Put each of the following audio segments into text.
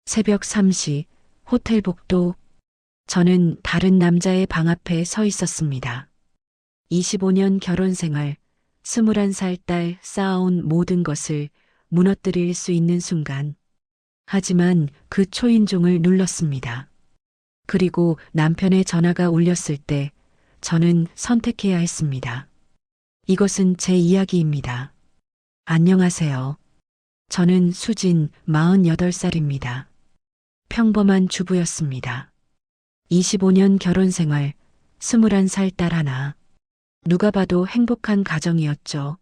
새벽 3시 호텔 복도. 저는 다른 남자의 방 앞에 서 있었습니다. 25년 결혼 생활, 21살 딸 쌓아온 모든 것을 무너뜨릴 수 있는 순간. 하지만 그 초인종을 눌렀습니다. 그리고 남편의 전화가 울렸을 때 저는 선택해야 했습니다. 이것은 제 이야기입니다. 안녕하세요. 저는 수진 48살입니다. 평범한 주부였습니다. 25년 결혼 생활, 21살 딸 하나. 누가 봐도 행복한 가정이었죠.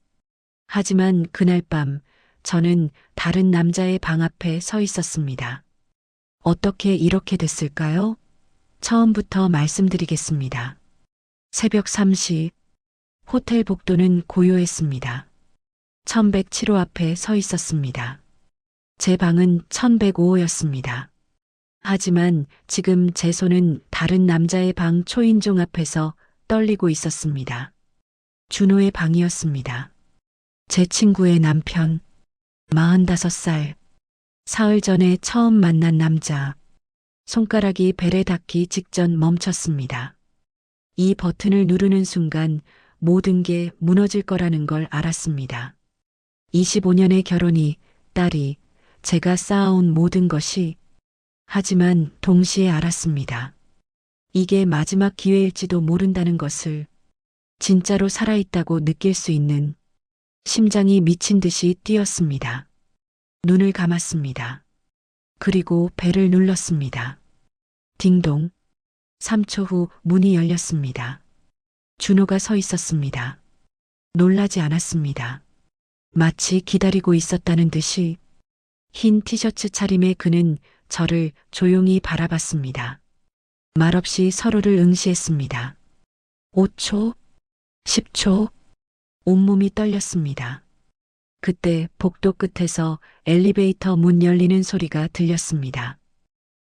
하지만 그날 밤 저는 다른 남자의 방 앞에 서 있었습니다. 어떻게 이렇게 됐을까요? 처음부터 말씀드리겠습니다. 새벽 3시 호텔 복도는 고요했습니다. 1107호 앞에 서 있었습니다. 제 방은 1105호였습니다. 하지만 지금 제 손은 다른 남자의 방 초인종 앞에서 떨리고 있었습니다. 준호의 방이었습니다. 제 친구의 남편, 45살, 사흘 전에 처음 만난 남자. 손가락이 벨에 닿기 직전 멈췄습니다. 이 버튼을 누르는 순간 모든 게 무너질 거라는 걸 알았습니다. 25년의 결혼이, 딸이, 제가 쌓아온 모든 것이. 하지만 동시에 알았습니다. 이게 마지막 기회일지도 모른다는 것을. 진짜로 살아있다고 느낄 수 있는. 심장이 미친 듯이 뛰었습니다. 눈을 감았습니다. 그리고 벨을 눌렀습니다. 딩동. 3초 후 문이 열렸습니다. 준호가 서 있었습니다. 놀라지 않았습니다. 마치 기다리고 있었다는 듯이. 흰 티셔츠 차림의 그는 저를 조용히 바라봤습니다. 말없이 서로를 응시했습니다. 5초, 10초, 온몸이 떨렸습니다. 그때 복도 끝에서 엘리베이터 문 열리는 소리가 들렸습니다.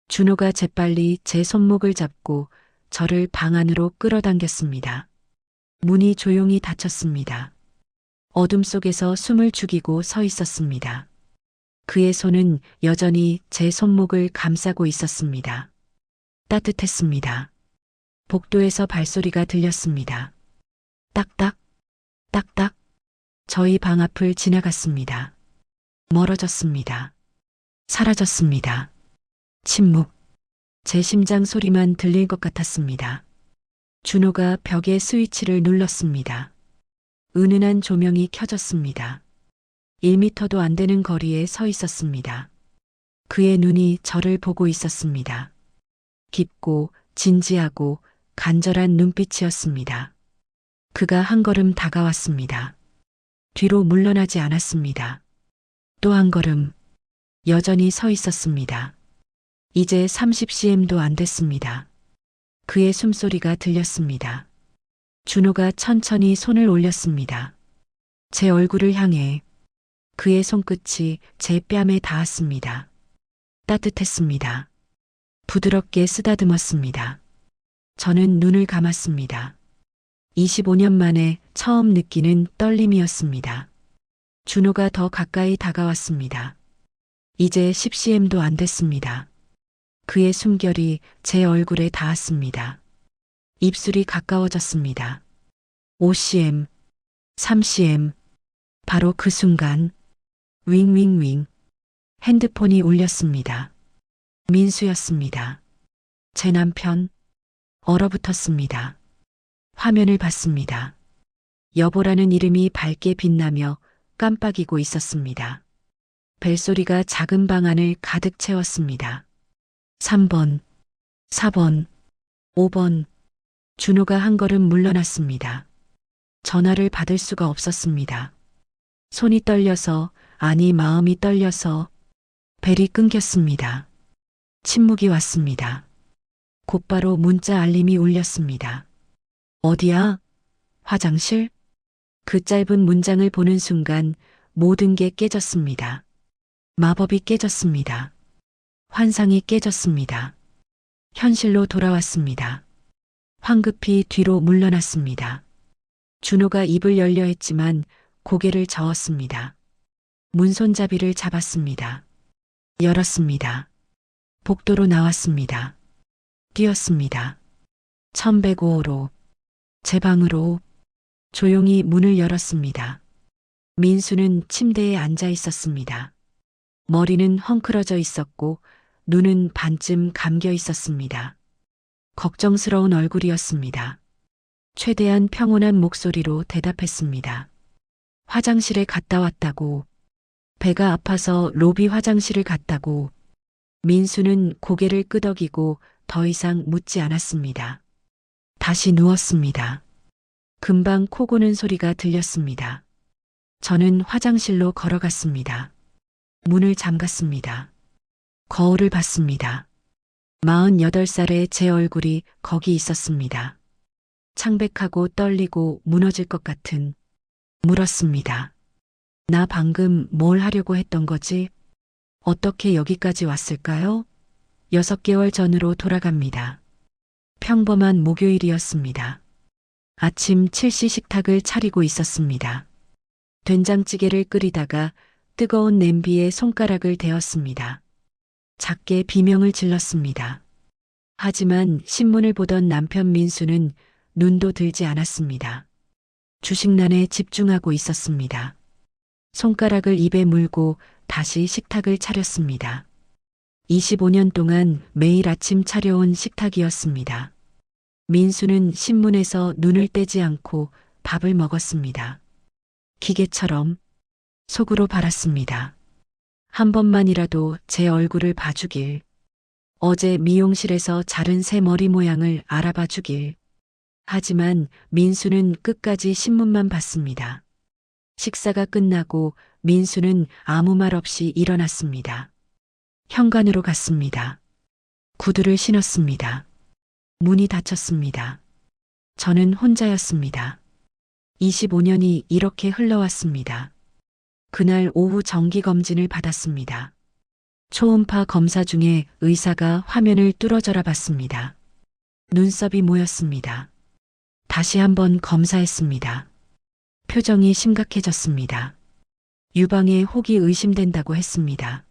준호가 재빨리 제 손목을 잡고 저를 방 안으로 끌어당겼습니다. 문이 조용히 닫혔습니다. 어둠 속에서 숨을 죽이고 서 있었습니다. 그의 손은 여전히 제 손목을 감싸고 있었습니다. 따뜻했습니다. 복도에서 발소리가 들렸습니다. 딱딱, 딱딱. 저희 방 앞을 지나갔습니다. 멀어졌습니다. 사라졌습니다. 침묵. 제 심장 소리만 들릴 것 같았습니다. 준호가 벽에 스위치를 눌렀습니다. 은은한 조명이 켜졌습니다. 1미터도 안 되는 거리에 서 있었습니다. 그의 눈이 저를 보고 있었습니다. 깊고 진지하고 간절한 눈빛이었습니다. 그가 한 걸음 다가왔습니다. 뒤로 물러나지 않았습니다. 또 한 걸음. 여전히 서 있었습니다. 이제 30cm도 안 됐습니다. 그의 숨소리가 들렸습니다. 준호가 천천히 손을 올렸습니다. 제 얼굴을 향해. 그의 손끝이 제 뺨에 닿았습니다. 따뜻했습니다. 부드럽게 쓰다듬었습니다. 저는 눈을 감았습니다. 25년 만에 처음 느끼는 떨림이었습니다. 준호가 더 가까이 다가왔습니다. 이제 10cm도 안 됐습니다. 그의 숨결이 제 얼굴에 닿았습니다. 입술이 가까워졌습니다. 5cm, 3cm. 바로 그 순간. 윙윙윙. 핸드폰이 울렸습니다. 민수였습니다. 제 남편. 얼어붙었습니다. 화면을 봤습니다. 여보라는 이름이 밝게 빛나며 깜빡이고 있었습니다. 벨소리가 작은 방 안을 가득 채웠습니다. 3번, 4번, 5번. 준호가 한 걸음 물러났습니다. 전화를 받을 수가 없었습니다. 손이 떨려서, 아니 마음이 떨려서. 벨이 끊겼습니다. 침묵이 왔습니다. 곧바로 문자 알림이 울렸습니다. 어디야? 화장실? 그 짧은 문장을 보는 순간 모든 게 깨졌습니다. 마법이 깨졌습니다. 환상이 깨졌습니다. 현실로 돌아왔습니다. 황급히 뒤로 물러났습니다. 준호가 입을 열려 했지만 고개를 저었습니다. 문손잡이를 잡았습니다. 열었습니다. 복도로 나왔습니다. 뛰었습니다. 1105호로, 제 방으로 조용히 문을 열었습니다. 민수는 침대에 앉아 있었습니다. 머리는 헝클어져 있었고 눈은 반쯤 감겨 있었습니다. 걱정스러운 얼굴이었습니다. 최대한 평온한 목소리로 대답했습니다. 화장실에 갔다 왔다고. 배가 아파서 로비 화장실을 갔다고. 민수는 고개를 끄덕이고 더 이상 묻지 않았습니다. 다시 누웠습니다. 금방 코 고는 소리가 들렸습니다. 저는 화장실로 걸어갔습니다. 문을 잠갔습니다. 거울을 봤습니다. 48살의 제 얼굴이 거기 있었습니다. 창백하고 떨리고 무너질 것 같은. 물었습니다. 나 방금 뭘 하려고 했던 거지? 어떻게 여기까지 왔을까요? 6개월 전으로 돌아갑니다. 평범한 목요일이었습니다. 아침 7시 식탁을 차리고 있었습니다. 된장찌개를 끓이다가 뜨거운 냄비에 손가락을 대었습니다. 작게 비명을 질렀습니다. 하지만 신문을 보던 남편 민수는 눈도 들지 않았습니다. 주식란에 집중하고 있었습니다. 손가락을 입에 물고 다시 식탁을 차렸습니다. 25년 동안 매일 아침 차려온 식탁이었습니다. 민수는 신문에서 눈을 떼지 않고 밥을 먹었습니다. 기계처럼 속으로 바랐습니다. 한 번만이라도 제 얼굴을 봐주길. 어제 미용실에서 자른 새 머리 모양을 알아봐 주길. 하지만 민수는 끝까지 신문만 봤습니다. 식사가 끝나고 민수는 아무 말 없이 일어났습니다. 현관으로 갔습니다. 구두를 신었습니다. 문이 닫혔습니다. 저는 혼자였습니다. 25년이 이렇게 흘러왔습니다. 그날 오후 정기검진을 받았습니다. 초음파 검사 중에 의사가 화면을 뚫어져라 봤습니다. 눈썹이 모였습니다. 다시 한번 검사했습니다. 표정이 심각해졌습니다. 유방에 혹이 의심된다고 했습니다.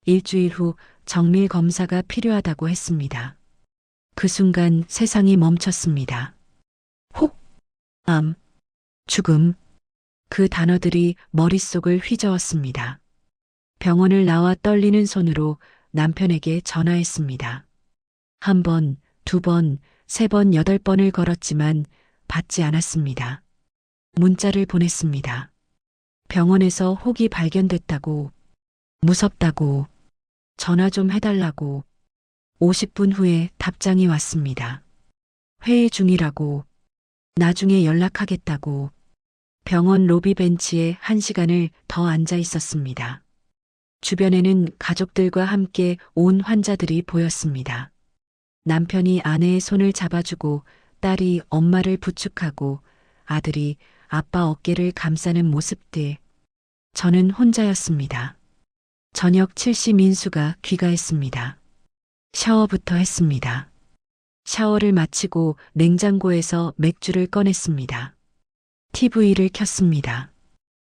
일주일 후 정밀 검사가 필요하다고 했습니다. 그 순간 세상이 멈췄습니다. 혹, 암, 죽음. 그 단어들이 머릿속을 휘저었습니다. 병원을 나와 떨리는 손으로 남편에게 전화했습니다. 1번, 2번, 3번, 8번을 걸었지만 받지 않았습니다. 문자를 보냈습니다. 병원에서 혹이 발견됐다고, 무섭다고, 전화 좀 해달라고. 50분 후에 답장이 왔습니다. 회의 중이라고, 나중에 연락하겠다고. 병원 로비 벤치에 1시간을 더 앉아 있었습니다. 주변에는 가족들과 함께 온 환자들이 보였습니다. 남편이 아내의 손을 잡아주고 딸이 엄마를 부축하고 아들이 아빠 어깨를 감싸는 모습들. 저는 혼자였습니다. 저녁 7시 민수가 귀가했습니다. 샤워부터 했습니다. 샤워를 마치고 냉장고에서 맥주를 꺼냈습니다. TV를 켰습니다.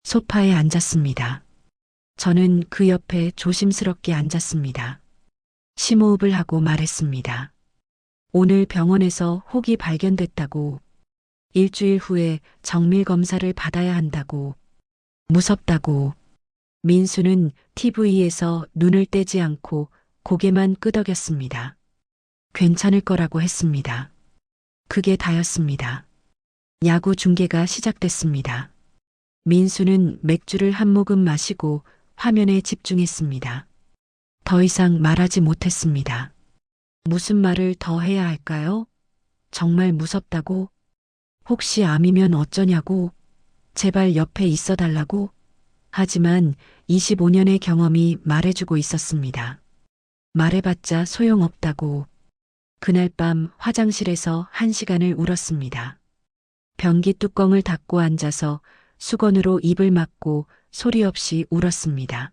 소파에 앉았습니다. 저는 그 옆에 조심스럽게 앉았습니다. 심호흡을 하고 말했습니다. 오늘 병원에서 혹이 발견됐다고. 일주일 후에 정밀 검사를 받아야 한다고. 무섭다고. 민수는 TV에서 눈을 떼지 않고 고개만 끄덕였습니다. 괜찮을 거라고 했습니다. 그게 다였습니다. 야구 중계가 시작됐습니다. 민수는 맥주를 한 모금 마시고 화면에 집중했습니다. 더 이상 말하지 못했습니다. 무슨 말을 더 해야 할까요? 정말 무섭다고? 혹시 암이면 어쩌냐고? 제발 옆에 있어 달라고? 하지만 25년의 경험이 말해주고 있었습니다. 말해봤자 소용없다고. 그날 밤 화장실에서 1시간을 울었습니다. 변기 뚜껑을 닫고 앉아서 수건으로 입을 막고 소리 없이 울었습니다.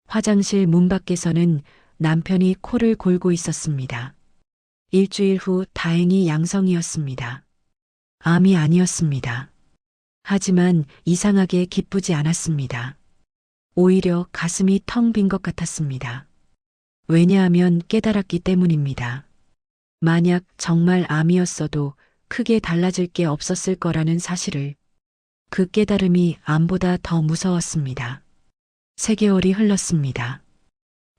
화장실 문 밖에서는 남편이 코를 골고 있었습니다. 일주일 후 다행히 양성이었습니다. 암이 아니었습니다. 하지만 이상하게 기쁘지 않았습니다. 오히려 가슴이 텅 빈 것 같았습니다. 왜냐하면 깨달았기 때문입니다. 만약 정말 암이었어도 크게 달라질 게 없었을 거라는 사실을. 그 깨달음이 암보다 더 무서웠습니다. 3개월이 흘렀습니다.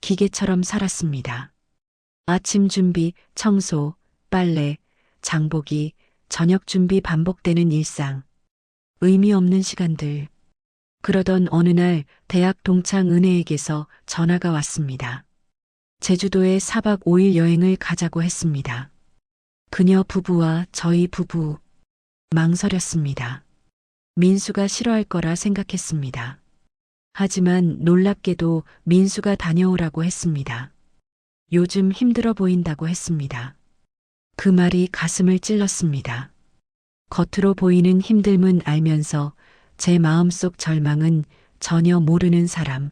기계처럼 살았습니다. 아침 준비, 청소, 빨래, 장보기, 저녁 준비 반복되는 일상. 의미 없는 시간들. 그러던 어느 날 대학 동창 은혜에게서 전화가 왔습니다. 제주도에 4박 5일 여행을 가자고 했습니다. 그녀 부부와 저희 부부. 망설였습니다. 민수가 싫어할 거라 생각했습니다. 하지만 놀랍게도 민수가 다녀오라고 했습니다. 요즘 힘들어 보인다고 했습니다. 그 말이 가슴을 찔렀습니다. 겉으로 보이는 힘듦은 알면서 제 마음속 절망은 전혀 모르는 사람.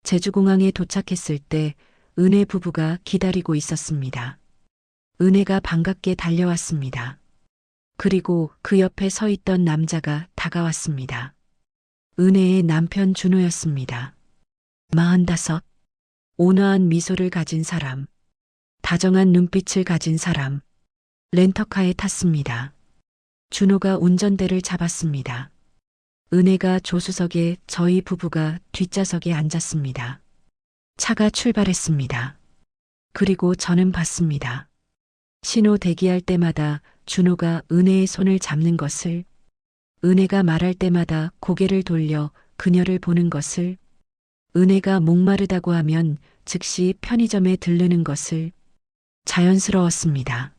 제주공항에 도착했을 때 은혜 부부가 기다리고 있었습니다. 은혜가 반갑게 달려왔습니다. 그리고 그 옆에 서 있던 남자가 다가왔습니다. 은혜의 남편 준호였습니다. 45. 온화한 미소를 가진 사람. 다정한 눈빛을 가진 사람. 렌터카에 탔습니다. 준호가 운전대를 잡았습니다. 은혜가 조수석에 저희 부부가 뒷좌석에 앉았습니다. 차가 출발했습니다. 그리고 저는 봤습니다. 신호 대기할 때마다 준호가 은혜의 손을 잡는 것을, 은혜가 말할 때마다 고개를 돌려 그녀를 보는 것을, 은혜가 목마르다고 하면 즉시 편의점에 들르는 것을. 자연스러웠습니다.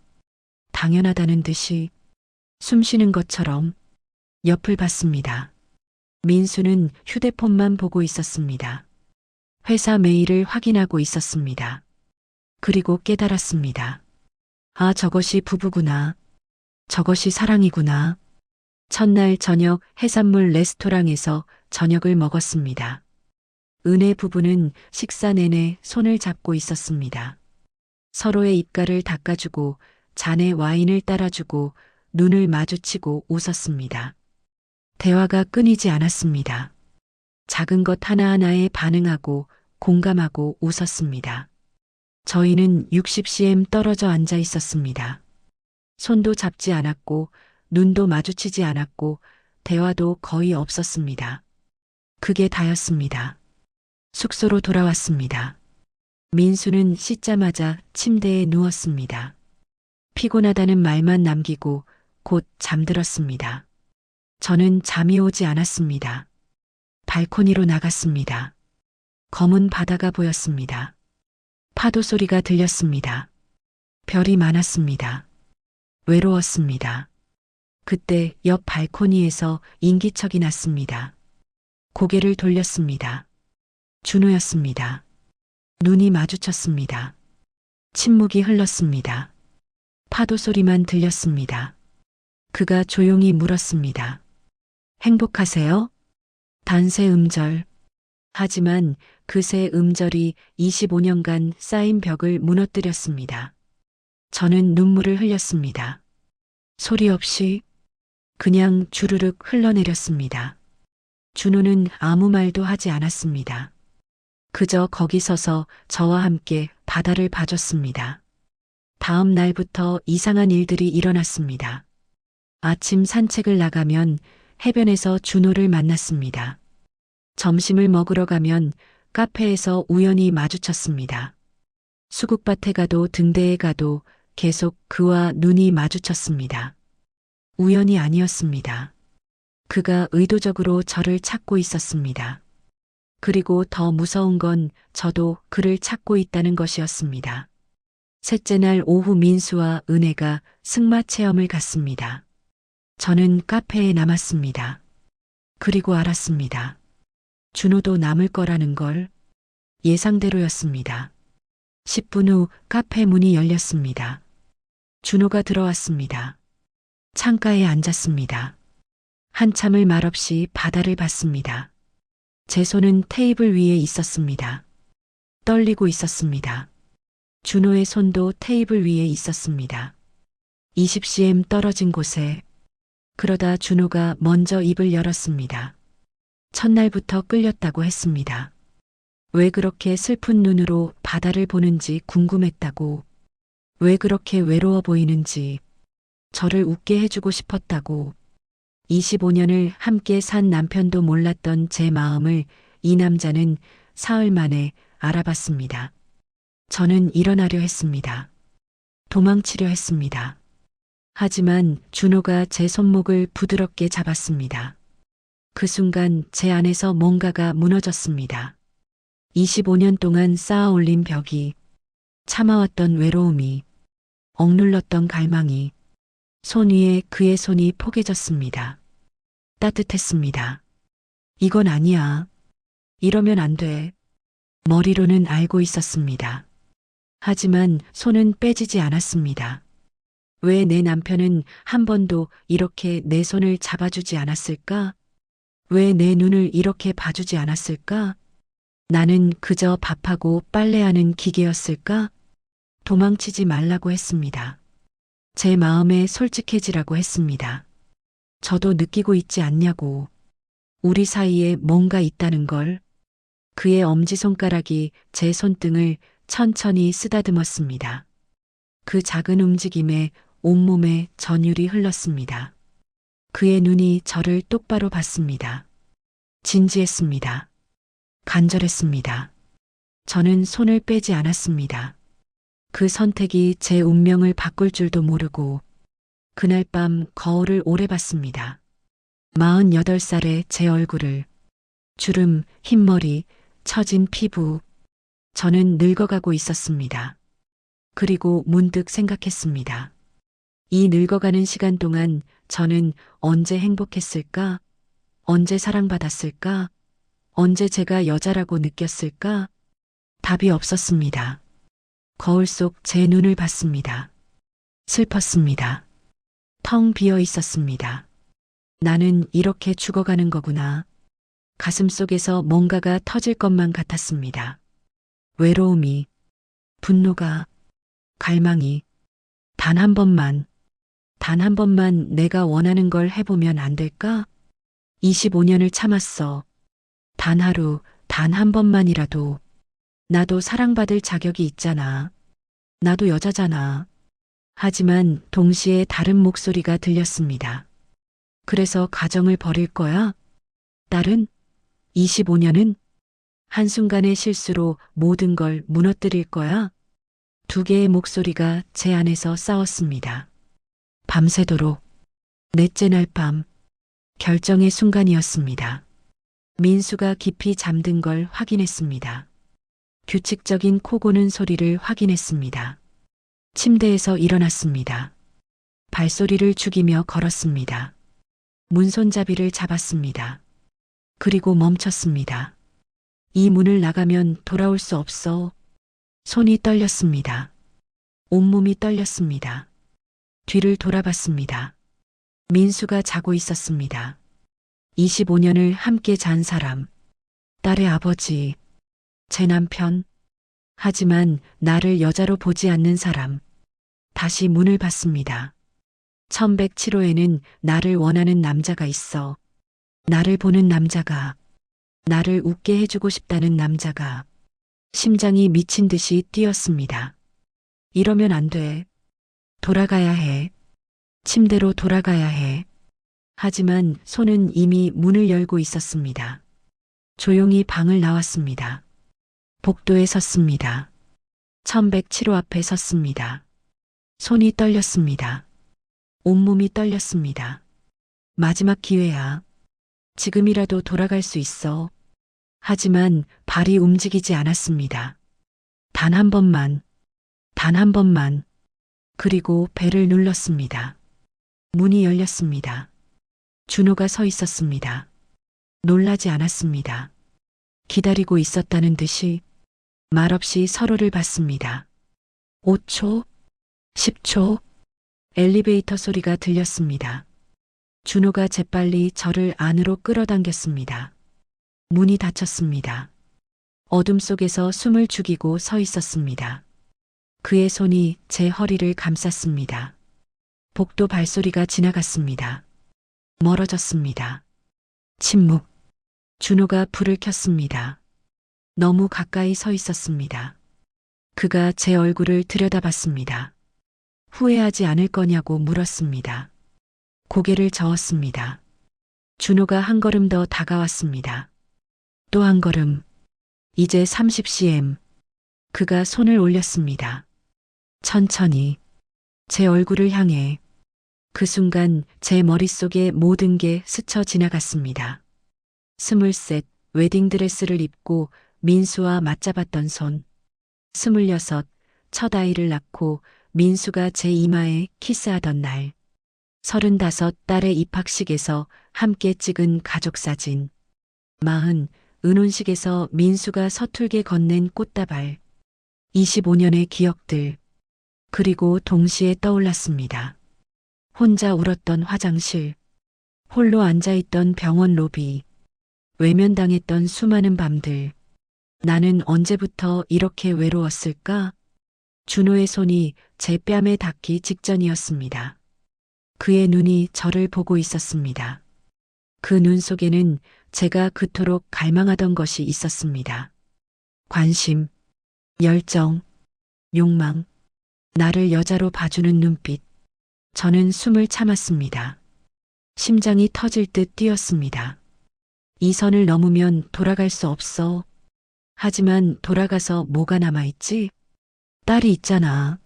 당연하다는 듯이, 숨 쉬는 것처럼. 옆을 봤습니다. 민수는 휴대폰만 보고 있었습니다. 회사 메일을 확인하고 있었습니다. 그리고 깨달았습니다. 아, 저것이 부부구나. 저것이 사랑이구나. 첫날 저녁 해산물 레스토랑에서 저녁을 먹었습니다. 은혜 부부는 식사 내내 손을 잡고 있었습니다. 서로의 입가를 닦아주고 잔에 와인을 따라주고 눈을 마주치고 웃었습니다. 대화가 끊이지 않았습니다. 작은 것 하나하나에 반응하고 공감하고 웃었습니다. 저희는 60cm 떨어져 앉아 있었습니다. 손도 잡지 않았고 눈도 마주치지 않았고 대화도 거의 없었습니다. 그게 다였습니다. 숙소로 돌아왔습니다. 민수는 씻자마자 침대에 누웠습니다. 피곤하다는 말만 남기고 곧 잠들었습니다. 저는 잠이 오지 않았습니다. 발코니로 나갔습니다. 검은 바다가 보였습니다. 파도 소리가 들렸습니다. 별이 많았습니다. 외로웠습니다. 그때 옆 발코니에서 인기척이 났습니다. 고개를 돌렸습니다. 준호였습니다. 눈이 마주쳤습니다. 침묵이 흘렀습니다. 파도 소리만 들렸습니다. 그가 조용히 물었습니다. 행복하세요? 단세 음절. 하지만 그 세 음절이 25년간 쌓인 벽을 무너뜨렸습니다. 저는 눈물을 흘렸습니다. 소리 없이 그냥 주르륵 흘러내렸습니다. 준호는 아무 말도 하지 않았습니다. 그저 거기 서서 저와 함께 바다를 봐줬습니다. 다음 날부터 이상한 일들이 일어났습니다. 아침 산책을 나가면 해변에서 준호를 만났습니다. 점심을 먹으러 가면 카페에서 우연히 마주쳤습니다. 수국밭에 가도 등대에 가도 계속 그와 눈이 마주쳤습니다. 우연이 아니었습니다. 그가 의도적으로 저를 찾고 있었습니다. 그리고 더 무서운 건 저도 그를 찾고 있다는 것이었습니다. 셋째 날 오후 민수와 은혜가 승마 체험을 갔습니다. 저는 카페에 남았습니다. 그리고 알았습니다. 준호도 남을 거라는 걸. 예상대로였습니다. 10분 후 카페 문이 열렸습니다. 준호가 들어왔습니다. 창가에 앉았습니다. 한참을 말없이 바다를 봤습니다. 제 손은 테이블 위에 있었습니다. 떨리고 있었습니다. 준호의 손도 테이블 위에 있었습니다. 20cm 떨어진 곳에. 그러다 준호가 먼저 입을 열었습니다. 첫날부터 끌렸다고 했습니다. 왜 그렇게 슬픈 눈으로 바다를 보는지 궁금했다고. 왜 그렇게 외로워 보이는지 저를 웃게 해주고 싶었다고. 25년을 함께 산 남편도 몰랐던 제 마음을 이 남자는 사흘 만에 알아봤습니다. 저는 일어나려 했습니다. 도망치려 했습니다. 하지만 준호가 제 손목을 부드럽게 잡았습니다. 그 순간 제 안에서 뭔가가 무너졌습니다. 25년 동안 쌓아 올린 벽이, 참아왔던 외로움이, 억눌렀던 갈망이, 손 위에 그의 손이 포개졌습니다. 따뜻했습니다. 이건 아니야. 이러면 안 돼. 머리로는 알고 있었습니다. 하지만 손은 빼지지 않았습니다. 왜 내 남편은 한 번도 이렇게 내 손을 잡아주지 않았을까? 왜 내 눈을 이렇게 봐주지 않았을까? 나는 그저 밥하고 빨래하는 기계였을까? 도망치지 말라고 했습니다. 제 마음에 솔직해지라고 했습니다. 저도 느끼고 있지 않냐고. 우리 사이에 뭔가 있다는 걸. 그의 엄지손가락이 제 손등을 천천히 쓰다듬었습니다. 그 작은 움직임에 온몸에 전율이 흘렀습니다. 그의 눈이 저를 똑바로 봤습니다. 진지했습니다. 간절했습니다. 저는 손을 빼지 않았습니다. 그 선택이 제 운명을 바꿀 줄도 모르고 그날 밤 거울을 오래 봤습니다. 48살의 제 얼굴을, 주름, 흰머리, 처진 피부. 저는 늙어가고 있었습니다. 그리고 문득 생각했습니다. 이 늙어가는 시간 동안 저는 언제 행복했을까? 언제 사랑받았을까? 언제 제가 여자라고 느꼈을까? 답이 없었습니다. 거울 속 제 눈을 봤습니다. 슬펐습니다. 텅 비어 있었습니다. 나는 이렇게 죽어가는 거구나. 가슴 속에서 뭔가가 터질 것만 같았습니다. 외로움이, 분노가, 갈망이, 단 한 번만 내가 원하는 걸 해보면 안 될까? 25년을 참았어. 단 하루, 단 한 번만이라도. 나도 사랑받을 자격이 있잖아. 나도 여자잖아. 하지만 동시에 다른 목소리가 들렸습니다. 그래서 가정을 버릴 거야? 딸은? 25년은? 한순간의 실수로 모든 걸 무너뜨릴 거야? 두 개의 목소리가 제 안에서 싸웠습니다. 밤새도록. 넷째 날 밤, 결정의 순간이었습니다. 민수가 깊이 잠든 걸 확인했습니다. 규칙적인 코 고는 소리를 확인했습니다. 침대에서 일어났습니다. 발소리를 죽이며 걸었습니다. 문손잡이를 잡았습니다. 그리고 멈췄습니다. 이 문을 나가면 돌아올 수 없어. 손이 떨렸습니다. 온몸이 떨렸습니다. 뒤를 돌아봤습니다. 민수가 자고 있었습니다. 25년을 함께 잔 사람, 딸의 아버지, 제 남편, 하지만 나를 여자로 보지 않는 사람. 다시 문을 봤습니다. 1107호에는 나를 원하는 남자가 있어. 나를 보는 남자가, 나를 웃게 해주고 싶다는 남자가. 심장이 미친 듯이 뛰었습니다. 이러면 안 돼. 돌아가야 해. 침대로 돌아가야 해. 하지만 손은 이미 문을 열고 있었습니다. 조용히 방을 나왔습니다. 복도에 섰습니다. 1107호 앞에 섰습니다. 손이 떨렸습니다. 온몸이 떨렸습니다. 마지막 기회야. 지금이라도 돌아갈 수 있어. 하지만 발이 움직이지 않았습니다. 단 한 번만, 단 한 번만. 그리고 벨을 눌렀습니다. 문이 열렸습니다. 준호가 서 있었습니다. 놀라지 않았습니다. 기다리고 있었다는 듯이 말없이 서로를 봤습니다. 5초, 10초, 엘리베이터 소리가 들렸습니다. 준호가 재빨리 저를 안으로 끌어당겼습니다. 문이 닫혔습니다. 어둠 속에서 숨을 죽이고 서 있었습니다. 그의 손이 제 허리를 감쌌습니다. 복도 발소리가 지나갔습니다. 멀어졌습니다. 침묵. 준호가 불을 켰습니다. 너무 가까이 서 있었습니다. 그가 제 얼굴을 들여다봤습니다. 후회하지 않을 거냐고 물었습니다. 고개를 저었습니다. 준호가 한 걸음 더 다가왔습니다. 또 한 걸음. 이제 30cm. 그가 손을 올렸습니다. 천천히. 제 얼굴을 향해. 그 순간 제 머릿속에 모든 게 스쳐 지나갔습니다. 23, 웨딩드레스를 입고 민수와 맞잡았던 손. 26, 첫 아이를 낳고 민수가 제 이마에 키스하던 날. 35, 딸의 입학식에서 함께 찍은 가족사진. 40, 은혼식에서 민수가 서툴게 건넨 꽃다발. 25년의 기억들. 그리고 동시에 떠올랐습니다. 혼자 울었던 화장실. 홀로 앉아있던 병원 로비. 외면당했던 수많은 밤들. 나는 언제부터 이렇게 외로웠을까? 준호의 손이 제 뺨에 닿기 직전이었습니다. 그의 눈이 저를 보고 있었습니다. 그 눈 속에는 제가 그토록 갈망하던 것이 있었습니다. 관심, 열정, 욕망, 나를 여자로 봐주는 눈빛. 저는 숨을 참았습니다. 심장이 터질 듯 뛰었습니다. 이 선을 넘으면 돌아갈 수 없어. 하지만 돌아가서 뭐가 남아있지? 딸이 있잖아.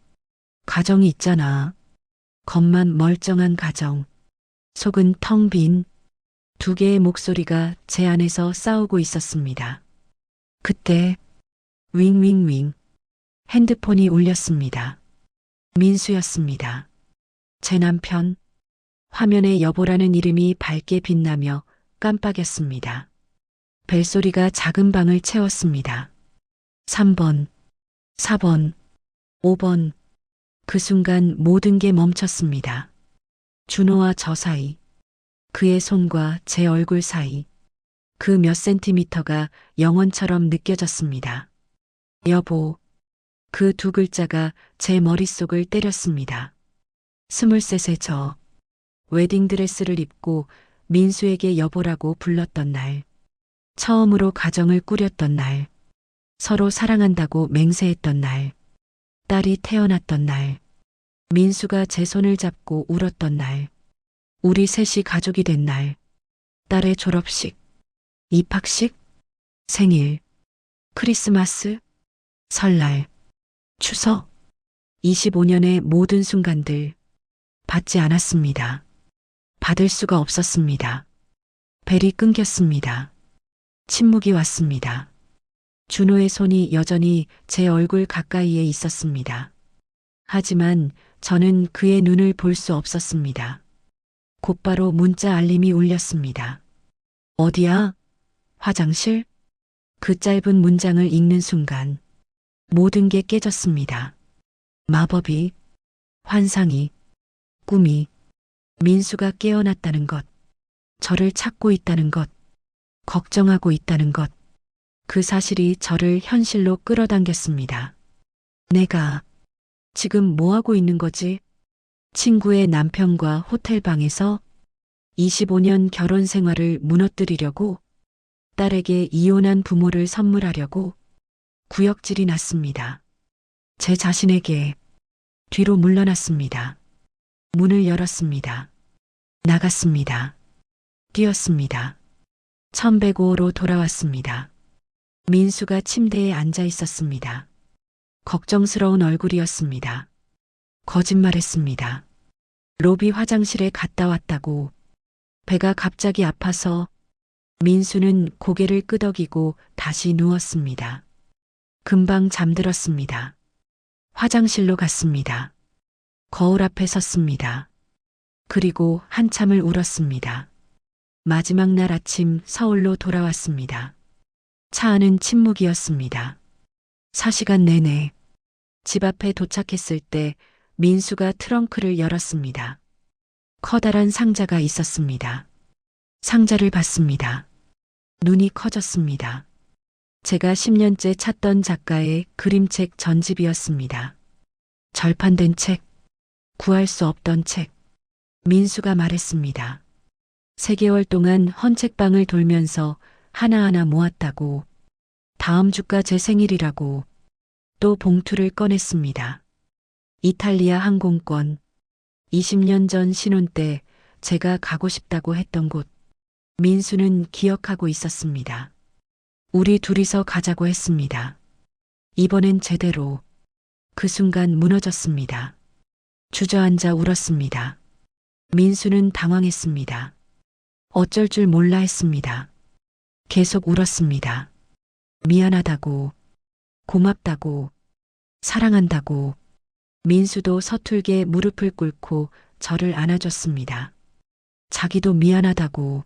가정이 있잖아. 겉만 멀쩡한 가정. 속은 텅 빈 두 개의 목소리가 제 안에서 싸우고 있었습니다. 그때 윙윙윙 핸드폰이 울렸습니다. 민수였습니다. 제 남편. 화면에 여보라는 이름이 밝게 빛나며 깜빡였습니다. 벨소리가 작은 방을 채웠습니다. 3번, 4번, 5번. 그 순간 모든 게 멈췄습니다. 준호와 저 사이, 그의 손과 제 얼굴 사이, 그 몇 센티미터가 영원처럼 느껴졌습니다. 여보, 그 두 글자가 제 머릿속을 때렸습니다. 23의 저, 웨딩드레스를 입고 민수에게 여보라고 불렀던 날, 처음으로 가정을 꾸렸던 날, 서로 사랑한다고 맹세했던 날, 딸이 태어났던 날, 민수가 제 손을 잡고 울었던 날, 우리 셋이 가족이 된 날, 딸의 졸업식, 입학식, 생일, 크리스마스, 설날, 추석, 25년의 모든 순간들 받지 않았습니다. 받을 수가 없었습니다. 벨이 끊겼습니다. 침묵이 왔습니다. 준호의 손이 여전히 제 얼굴 가까이에 있었습니다. 하지만 저는 그의 눈을 볼 수 없었습니다. 곧바로 문자 알림이 울렸습니다. 어디야? 화장실? 그 짧은 문장을 읽는 순간 모든 게 깨졌습니다. 마법이, 환상이, 꿈이, 민수가 깨어났다는 것, 저를 찾고 있다는 것, 걱정하고 있다는 것, 그 사실이 저를 현실로 끌어당겼습니다. 내가 지금 뭐 하고 있는 거지? 친구의 남편과 호텔방에서 25년 결혼 생활을 무너뜨리려고, 딸에게 이혼한 부모를 선물하려고 구역질이 났습니다. 제 자신에게 뒤로 물러났습니다. 문을 열었습니다. 나갔습니다. 뛰었습니다. 1105호로 돌아왔습니다. 민수가 침대에 앉아 있었습니다. 걱정스러운 얼굴이었습니다. 거짓말했습니다. 로비 화장실에 갔다 왔다고. 배가 갑자기 아파서. 민수는 고개를 끄덕이고 다시 누웠습니다. 금방 잠들었습니다. 화장실로 갔습니다. 거울 앞에 섰습니다. 그리고 한참을 울었습니다. 마지막 날 아침 서울로 돌아왔습니다. 차 안은 침묵이었습니다. 4시간 내내. 집 앞에 도착했을 때 민수가 트렁크를 열었습니다. 커다란 상자가 있었습니다. 상자를 봤습니다. 눈이 커졌습니다. 제가 10년째 찾던 작가의 그림책 전집이었습니다. 절판된 책, 구할 수 없던 책. 민수가 말했습니다. 3개월 동안 헌책방을 돌면서 하나하나 모았다고. 다음 주가 제 생일이라고 또 봉투를 꺼냈습니다. 이탈리아 항공권. 20년 전 신혼 때 제가 가고 싶다고 했던 곳. 민수는 기억하고 있었습니다. 우리 둘이서 가자고 했습니다. 이번엔 제대로. 그 순간 무너졌습니다. 주저앉아 울었습니다. 민수는 당황했습니다. 어쩔 줄 몰라 했습니다. 계속 울었습니다. 미안하다고, 고맙다고, 사랑한다고. 민수도 서툴게 무릎을 꿇고 저를 안아줬습니다. 자기도 미안하다고,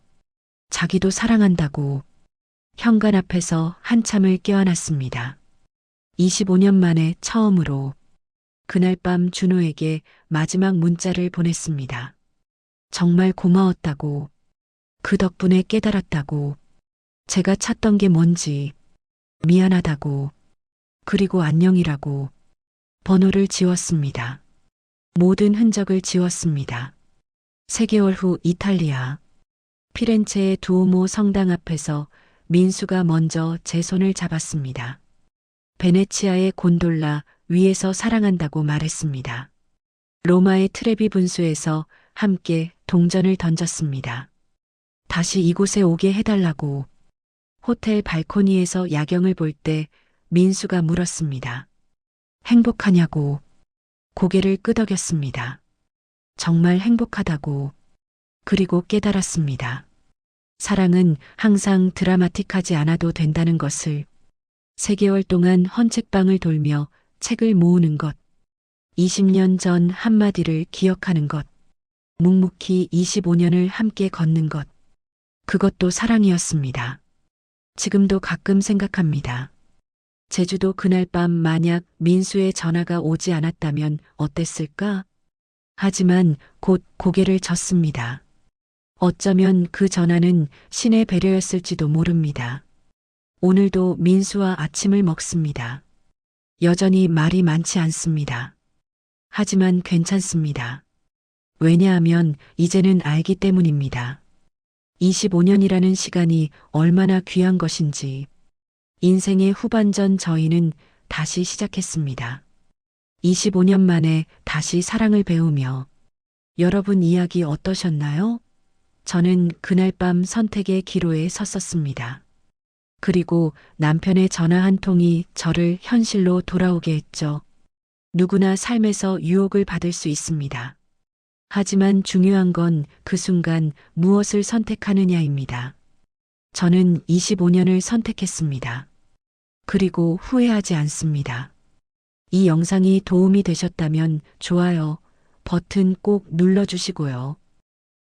자기도 사랑한다고. 현관 앞에서 한참을 껴안았습니다. 25년 만에 처음으로 그날 밤 준호에게 마지막 문자를 보냈습니다. 정말 고마웠다고, 그 덕분에 깨달았다고, 제가 찾던 게 뭔지, 미안하다고, 그리고 안녕이라고. 번호를 지웠습니다. 모든 흔적을 지웠습니다. 3개월 후 이탈리아. 피렌체의 두오모 성당 앞에서 민수가 먼저 제 손을 잡았습니다. 베네치아의 곤돌라 위에서 사랑한다고 말했습니다. 로마의 트레비 분수에서 함께 동전을 던졌습니다. 다시 이곳에 오게 해달라고. 호텔 발코니에서 야경을 볼 때 민수가 물었습니다. 행복하냐고. 고개를 끄덕였습니다. 정말 행복하다고. 그리고 깨달았습니다. 사랑은 항상 드라마틱하지 않아도 된다는 것을. 3개월 동안 헌책방을 돌며 책을 모으는 것. 20년 전 한마디를 기억하는 것. 묵묵히 25년을 함께 걷는 것. 그것도 사랑이었습니다. 지금도 가끔 생각합니다. 제주도 그날 밤 만약 민수의 전화가 오지 않았다면 어땠을까? 하지만 곧 고개를 젓습니다. 어쩌면 그 전화는 신의 배려였을지도 모릅니다. 오늘도 민수와 아침을 먹습니다. 여전히 말이 많지 않습니다. 하지만 괜찮습니다. 왜냐하면 이제는 알기 때문입니다. 25년이라는 시간이 얼마나 귀한 것인지. 인생의 후반전 저희는 다시 시작했습니다. 25년 만에 다시 사랑을 배우며. 여러분 이야기 어떠셨나요? 저는 그날 밤 선택의 기로에 섰었습니다. 그리고 남편의 전화 한 통이 저를 현실로 돌아오게 했죠. 누구나 삶에서 유혹을 받을 수 있습니다. 하지만 중요한 건 그 순간 무엇을 선택하느냐입니다. 저는 25년을 선택했습니다. 그리고 후회하지 않습니다. 이 영상이 도움이 되셨다면 좋아요 버튼 꼭 눌러주시고요.